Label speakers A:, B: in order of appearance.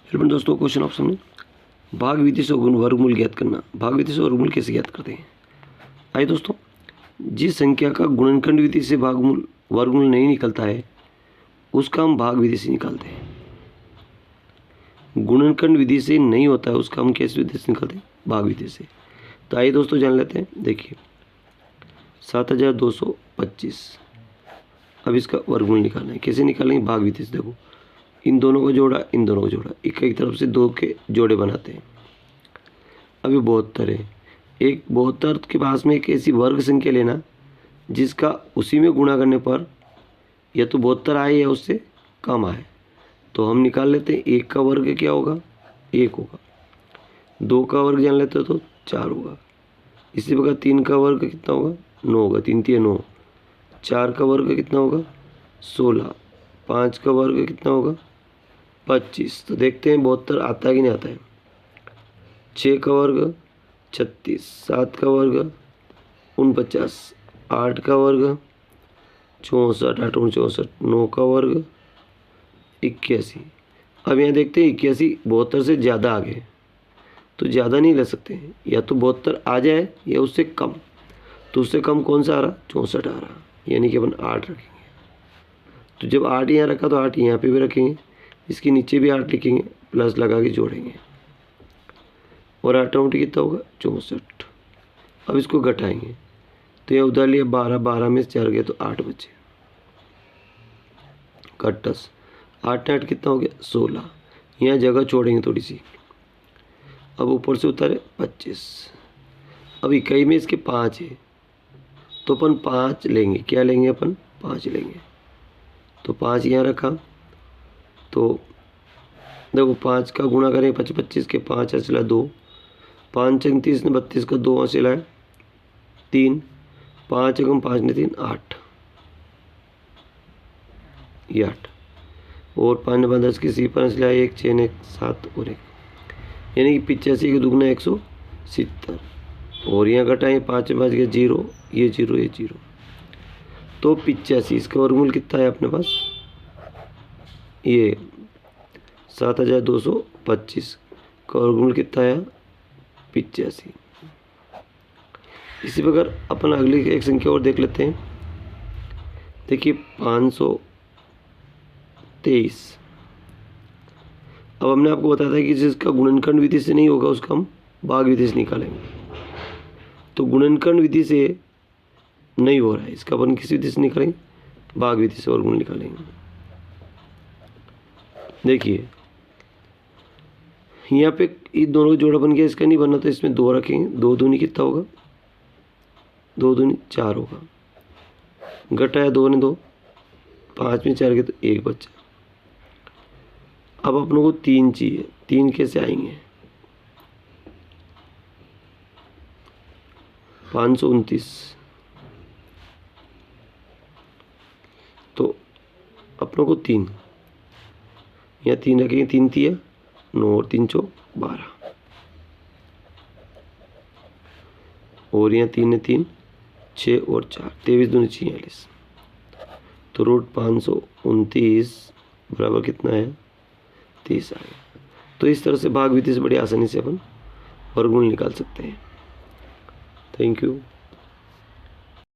A: Hello दोस्तों, question option में भाग विधि से वर्गमूल ज्ञात करना। भाग विधि से वर्गमूल कैसे ज्ञात करते हैं? आइए दोस्तों, जिस संख्या का गुणनखंड विधि से वर्गमूल नहीं निकलता है उसका हम भाग विधि से निकालते हैं। गुणनखंड विधि से नहीं होता है उसका हम किस विधि से निकालते हैं? भाग विधि से। तो आइए दोस्तों जान लेते हैं। देखिए 7225, अब इसका वर्गमूल निकालना है। कैसे निकालेंगे? भाग विधि से। देखो इन दोनों को जोड़ा, इन दोनों को जोड़ा, एक तरफ से दो के जोड़े बनाते हैं। अब ये 72 है। एक 72 के पास में एक ऐसी वर्ग संख्या लेना जिसका उसी में गुणा करने पर या तो 72 आए या उससे कम आए। तो हम निकाल लेते हैं। एक का वर्ग क्या होगा? 1 होगा। 2 का वर्ग जान लेते हो तो 4 होगा। इसी प्रकार 3 का वर्ग कितना होगा? 9 होगा। 3 3 9। 4 का वर्ग कितना होगा? 16। 5 का वर्ग कितना होगा? 25। तो देखते हैं 72 आता है कि नहीं आता है। 6 का वर्ग 36। 7 का वर्ग 49। 8 का वर्ग 64। 8 64। 9 का वर्ग 81। अब यहाँ देखते हैं 81 72 से ज़्यादा आ गए, तो ज़्यादा नहीं ले सकते हैं। या तो 72 आ जाए या उससे कम। तो उससे कम कौन सा आ रहा? 64 आ रहा, यानी कि अपन 8 रखेंगे। तो जब 8 यहाँ रखा तो 8 यहाँ पे भी रखेंगे, इसके नीचे भी 8 लिखेंगे, प्लस लगा के जोड़ेंगे और ऑटोमेटिक कितना होगा? 64। अब इसको घटाएंगे तो यह उधर लिया 12, 12 में से 4 गए तो 8 बचे। कट 10, 8 8 कितना हो गया? 16। यहाँ जगह छोड़ेंगे थोड़ी सी। अब ऊपर से उतारे 25। अब इकाई में इसके 5 है तो अपन 5 लेंगे। क्या लेंगे अपन? 5 लेंगे। तो 5 यहाँ रखा तो देखो 5 का गुणा करें 25 के 5 चला 2, 5 29 ने 32 का 2 चला 3, 5 एकम 5 ने 3 8, ये 8 और 5 ने 10 की सी 5 लाया 1 6 ने 7 और 1, यानी कि 85 के दुगना 170। और यहाँ घटाएं 5 5 के 0, ये 0 ये 0, तो 85। इसका वर्गमूल कितना है अपने पास? ये 7225 का वर्गमूल कितना है? 85। इसी प्रकार अपन अगली एक संख्या और देख लेते हैं। देखिए 523। अब हमने आपको बताया था कि जिसका गुणनखंड विधि से नहीं होगा उसका हम भाग विधि से निकालेंगे। तो गुणनखंड विधि से नहीं हो रहा है, इसका अपन किस विधि से निकालेंगे? भाग विधि से वर्गमूल निकालेंगे। देखिए यहाँ पे इन दोनों का जोड़ा बन गया, इसका नहीं बनना तो इसमें 2 रखेंगे। 2 दूनी कितना होगा? 2 दूनी 4 होगा। घटाया 2 ने 2, 5 में 4 के तो 1 बचा। अब अपनों को 3 चाहिए। 3 कैसे आएंगे? 529। तो अपनों को 3 यहाँ 3 रखेंगे। 3 3 9 और 3 4 12 और यहाँ 3 ने 3 6 और 4 23 दूनी 46। तो रूट 529 बराबर कितना है? 30 आ गया। तो इस तरह से भाग विधि से बड़ी आसानी से अपन वर्गमूल निकाल सकते हैं। Thank you.